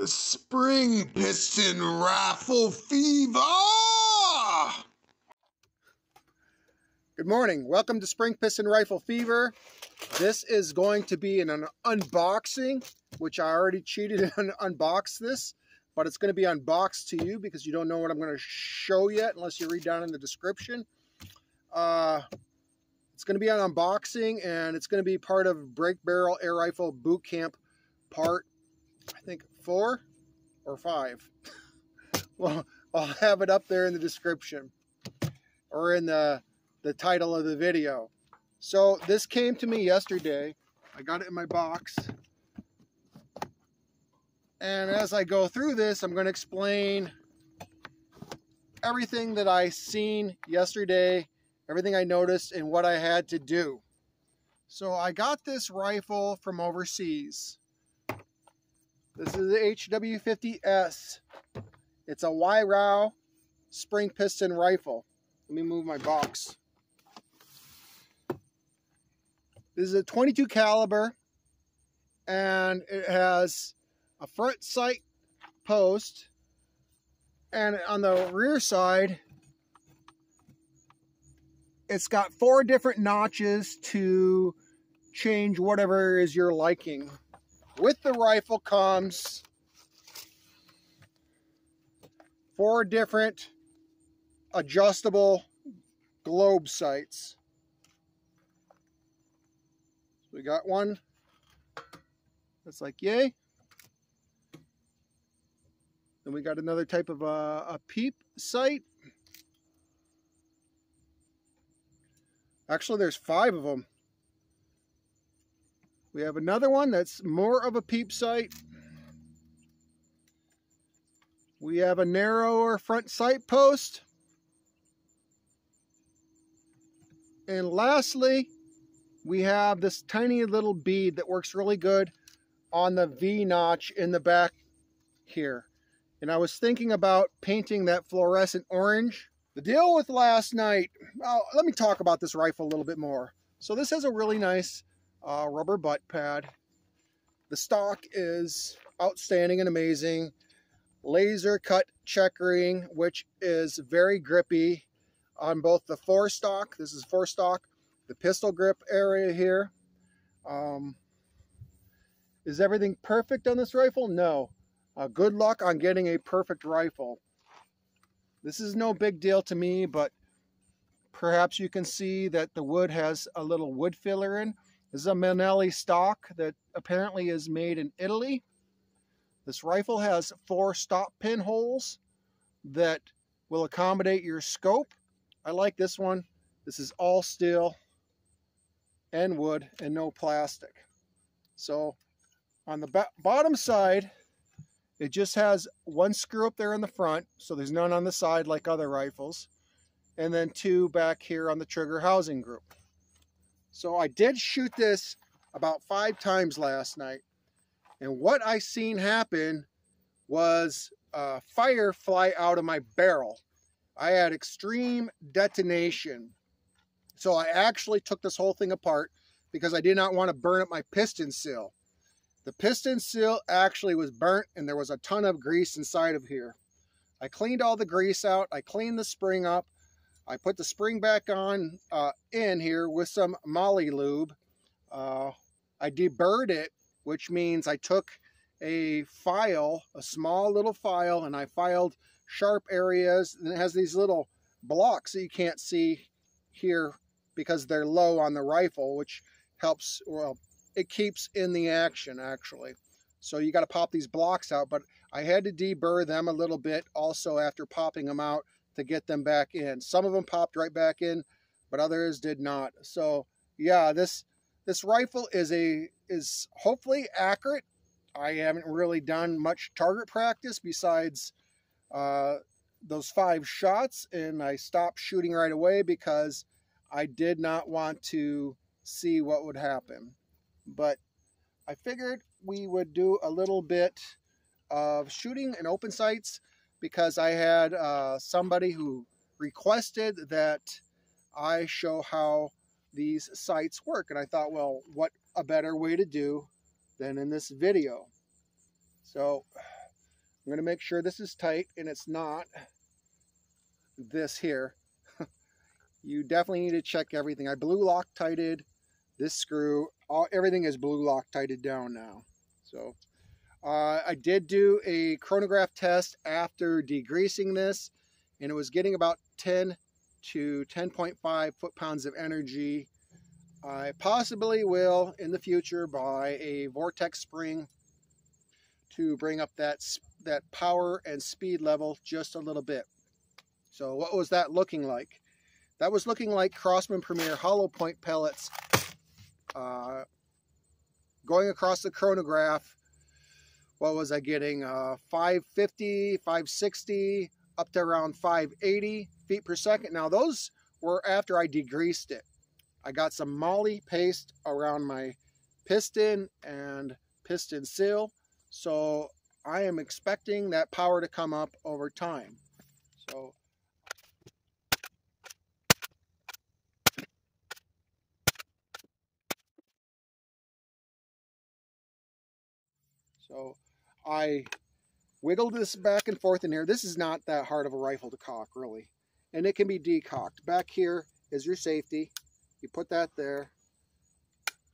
Spring piston rifle fever! Good morning. Welcome to Spring Piston Rifle Fever. This is going to be an unboxing, which I already cheated and unboxed this, but it's going to be unboxed to you because you don't know what I'm going to show yet unless you read down in the description. It's going to be an unboxing, and it's going to be part of Break Barrel Air Rifle Bootcamp part, I think 4 or 5. Well, I'll have it up there in the description or in the title of the video. So this came to me yesterday. I got it in my box. And as I go through this, I'm going to explain everything that I seen yesterday, everything I noticed, and what I had to do. So I got this rifle from overseas. This is the HW50S. It's a YROW spring piston rifle. Let me move my box. This is a 22 caliber, and it has a front sight post, and on the rear side, it's got 4 different notches to change whatever is your liking. With the rifle comes 4 different adjustable globe sights. We got one that's like yay. Then we got another type of a peep sight. Actually, there's 5 of them. We have another one that's more of a peep sight. We have a narrower front sight post. And lastly, we have this tiny little bead that works really good on the V notch in the back here. And I was thinking about painting that fluorescent orange. The deal with last night, let me talk about this rifle a little bit more. So this has a really nice rubber butt pad. The stock is outstanding and amazing. Laser cut checkering, which is very grippy on both the forestock. This is forestock. The pistol grip area here. Is everything perfect on this rifle? No. Good luck on getting a perfect rifle. This is no big deal to me, but perhaps you can see that the wood has a little wood filler in. This is a Manelli stock that apparently is made in Italy. This rifle has 4 stop pin holes that will accommodate your scope. I like this one. This is all steel and wood and no plastic. So on the bottom side, it just has 1 screw up there in the front, so there's none on the side like other rifles, and then 2 back here on the trigger housing group. So I did shoot this about 5 times last night, and what I seen happen was fire fly out of my barrel. I had extreme detonation. So I actually took this whole thing apart because I did not want to burn up my piston seal. The piston seal actually was burnt, and there was a ton of grease inside of here. I cleaned all the grease out. I cleaned the spring up. I put the spring back on in here with some Molly lube. I deburred it, which means I took a file, a small little file, and I filed sharp areas. And it has these little blocks that you can't see here because they're low on the rifle, which helps, well, it keeps in the action actually. So you got to pop these blocks out, but I had to deburr them a little bit also after popping them out to get them back in. Some of them popped right back in, but others did not. So yeah, this rifle is hopefully accurate. I haven't really done much target practice besides those 5 shots, and I stopped shooting right away because I did not want to see what would happen. But I figured we would do a little bit of shooting in open sights because I had somebody who requested that I show how these sights work. And I thought, well, what a better way to do than in this video. So I'm going to make sure this is tight, and it's not this here. You definitely need to check everything. I blue Loctited this screw. Everything is blue Loctited down now. So I did do a chronograph test after degreasing this, and it was getting about 10 to 10.5 foot-pounds of energy. I possibly will in the future buy a vortex spring to bring up that power and speed level just a little bit. So what was that looking like? That was looking like Crosman Premier hollow point pellets going across the chronograph. What was I getting? 550, 560, up to around 580 feet per second. Now those were after I degreased it. I got some moly paste around my piston and piston seal. So I am expecting that power to come up over time. So I wiggled this back and forth in here. This is not that hard of a rifle to cock, really. And it can be decocked. Back here is your safety. You put that there.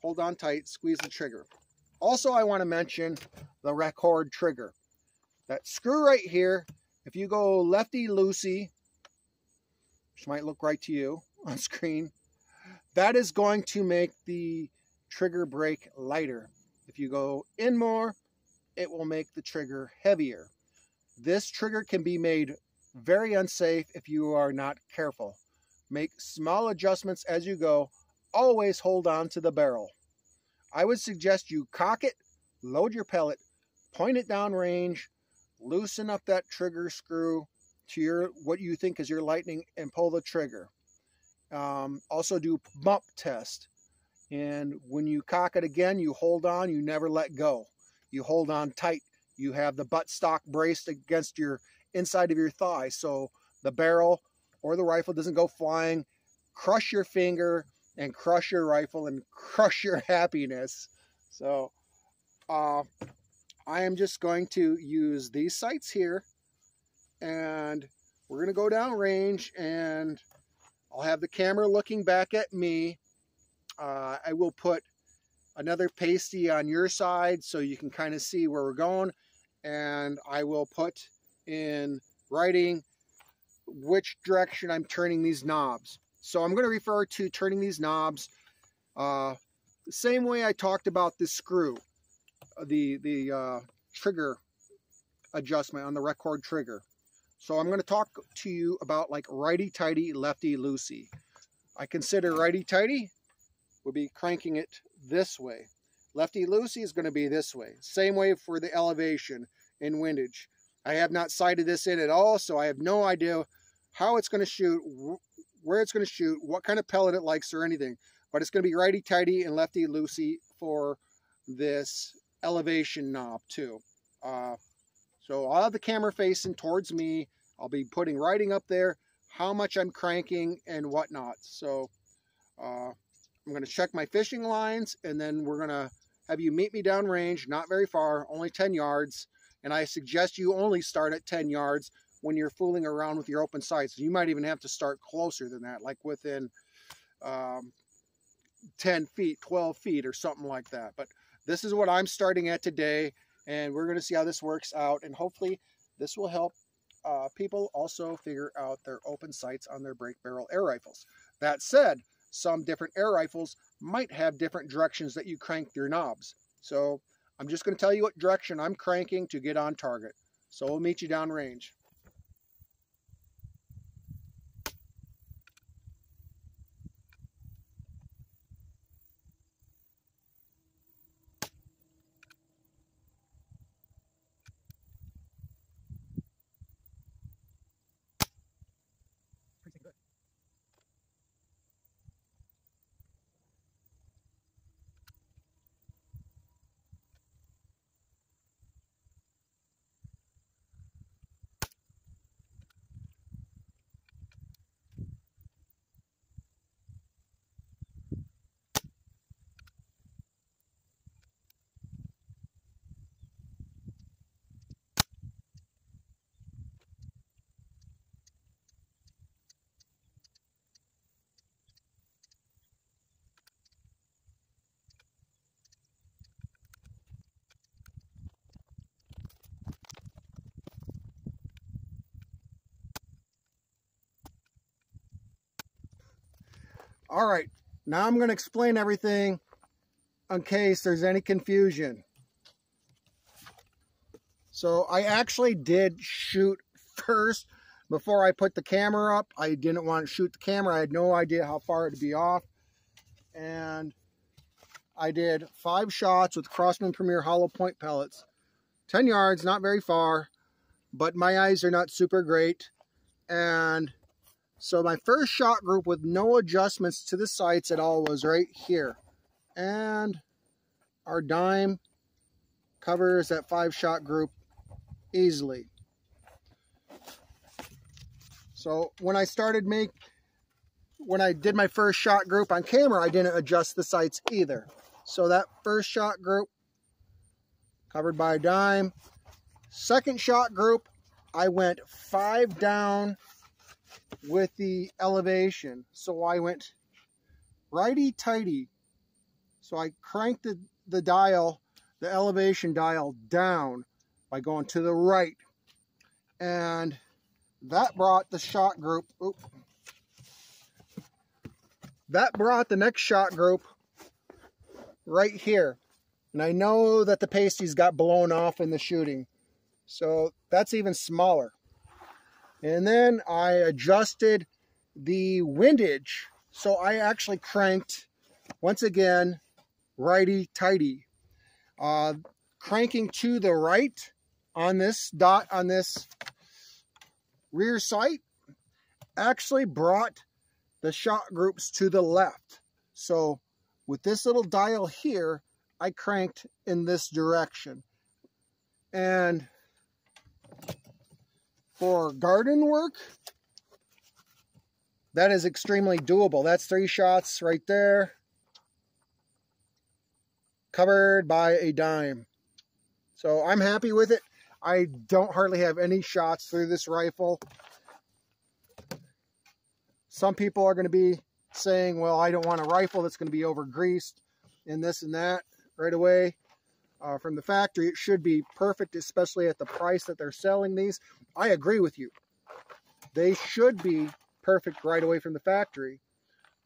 Hold on tight, squeeze the trigger. Also, I want to mention the record trigger. That screw right here, if you go lefty-loosey, which might look right to you on screen, that is going to make the trigger brake lighter. If you go in more, it will make the trigger heavier. This trigger can be made very unsafe if you are not careful. Make small adjustments as you go. Always hold on to the barrel. I would suggest you cock it, load your pellet, point it down range, loosen up that trigger screw to what you think is your lightning, and pull the trigger. Also do bump test. And when you cock it again, you hold on, you never let go. You hold on tight. You have the buttstock braced against your inside of your thigh, so the barrel or the rifle doesn't go flying, crush your finger, and crush your rifle, and crush your happiness. So I am just going to use these sights here, and we're going to go down range, and I'll have the camera looking back at me. I will put another pasty on your side so you can kind of see where we're going, and I will put in writing which direction I'm turning these knobs. So I'm going to refer to turning these knobs the same way I talked about this screw, the trigger adjustment on the record trigger. So I'm going to talk to you about like righty-tighty, lefty-loosey. I consider righty-tighty would be cranking it this way. Lefty-loosey is going to be this way. Same way for the elevation and windage. I have not sighted this in at all, so I have no idea how it's going to shoot, where it's going to shoot, what kind of pellet it likes or anything. But it's going to be righty-tighty and lefty-loosey for this elevation knob too. So I'll have the camera facing towards me. I'll be putting writing up there, how much I'm cranking and whatnot. So I'm going to check my fishing lines, and then we're going to have you meet me down range, not very far, only 10 yards. And I suggest you only start at 10 yards when you're fooling around with your open sights. You might even have to start closer than that, like within 10 feet, 12 feet or something like that. But this is what I'm starting at today, and we're going to see how this works out. And hopefully this will help people also figure out their open sights on their break barrel air rifles. That said, some different air rifles might have different directions that you crank your knobs. So I'm just going to tell you what direction I'm cranking to get on target. So we'll meet you down range. Pretty good. All right, now I'm going to explain everything in case there's any confusion. So I actually did shoot first before I put the camera up. I didn't want to shoot the camera. I had no idea how far it'd be off. And I did 5 shots with Crosman Premier hollow point pellets. 10 yards, not very far, but my eyes are not super great. And so my first shot group with no adjustments to the sights at all was right here. And our dime covers that 5-shot group easily. So when I did my first shot group on camera, I didn't adjust the sights either. So that first shot group covered by a dime. Second shot group, I went 5 down with the elevation. So I went righty-tighty. So I cranked the dial, the elevation dial down by going to the right. And that brought the shot group, that brought the next shot group right here. And I know that the pasties got blown off in the shooting. So that's even smaller. And then I adjusted the windage. So I actually cranked, once again, righty-tighty. Cranking to the right on this dot, on this rear sight, actually brought the shot groups to the left. So with this little dial here, I cranked in this direction. And for garden work, that is extremely doable. That's 3 shots right there, covered by a dime. So I'm happy with it. I don't hardly have any shots through this rifle. Some people are going to be saying, well, I don't want a rifle that's going to be over greased and this and that right away. From the factory, it should be perfect, especially at the price that they're selling these. I agree with you. They should be perfect right away from the factory.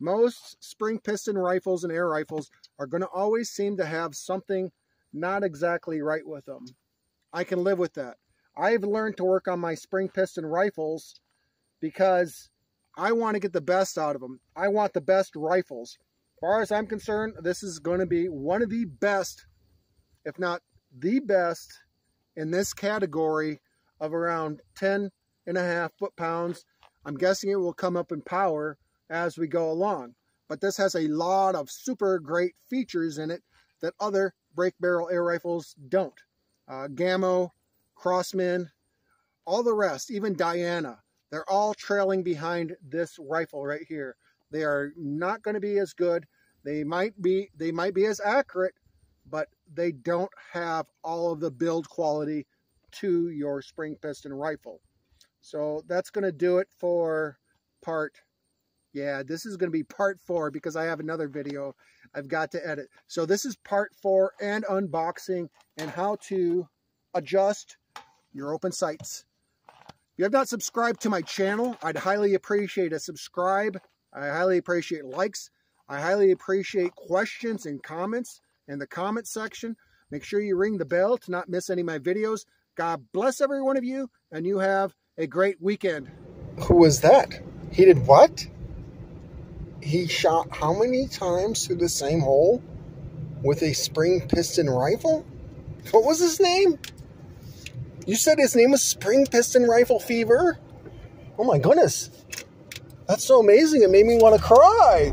Most spring piston rifles and air rifles are going to always seem to have something not exactly right with them. I can live with that. I've learned to work on my spring piston rifles because I want to get the best out of them. I want the best rifles. As far as I'm concerned, this is going to be one of the best, if not the best, in this category of around 10.5 foot-pounds. I'm guessing it will come up in power as we go along. But this has a lot of super great features in it that other break barrel air rifles don't. Gammo, Crossman, all the rest, even Diana, they're all trailing behind this rifle right here. They are not going to be as good. They might be as accurate, but they don't have all of the build quality to your spring piston rifle. So that's going to do it for part, yeah, this is going to be part 4 because I have another video I've got to edit. So this is part 4 and unboxing and how to adjust your open sights. If you have not subscribed to my channel, I'd highly appreciate a subscribe. I highly appreciate likes. I highly appreciate questions and comments in the comment section. Make sure you ring the bell to not miss any of my videos. God bless every one of you, and you have a great weekend. Who was that? He did what? He shot how many times through the same hole with a spring piston rifle? What was his name? You said his name was Spring Piston Rifle Fever? Oh my goodness. That's so amazing. It made me want to cry.